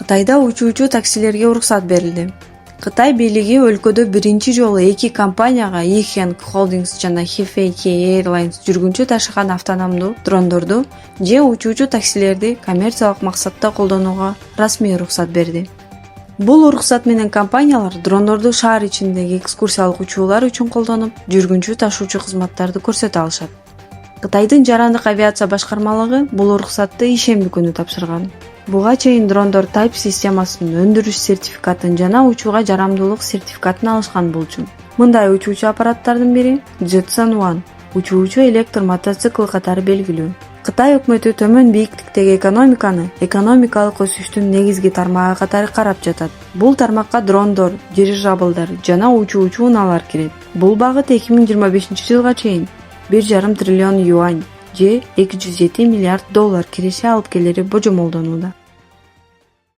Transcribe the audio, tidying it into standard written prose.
Кытайда учуучу таксилерге уруксат берилди. Кытай бийлиги өлкөдө биринчи жолу эки компанияга Yiheng Holdings жана Hefei Airlines жүргүнчү ташыган автономдуу дрондорду же учуучу таксилерди коммерциялык максатта колдонууга расмий уруксат берди. Бул уруксат менен компаниялар дрондорду шаар ичиндеги экскурсиялык учуулар үчүн колдонуп, жүргүнчү ташуучу кызматтарды көрсөтө алышат. Кытайдын жарандык авиация башкармалыгы бул уруксатты ишемби күнү тапшырган. Буга чейин дрондор Type системасынын өндүрүш сертификатын жана учууга жарамдуулук сертификатын алышкан болчу. Мындай учуучу аппараттардын бири Jetson One, учуучу электр мотоцикл катары белгилүү. Кытай өкмөтү төмөн бийиктиктеги экономиканы экономикалык өсүштүн негизги тармагы катары карап жатат. Бул тармакка дрондор, дирижаблдар жана учуучу унаалар кирет. Бул багыт 2025-жылга чейин 1,5 триллион юань же $207 миллиард киреше алып келери божомолдонууда.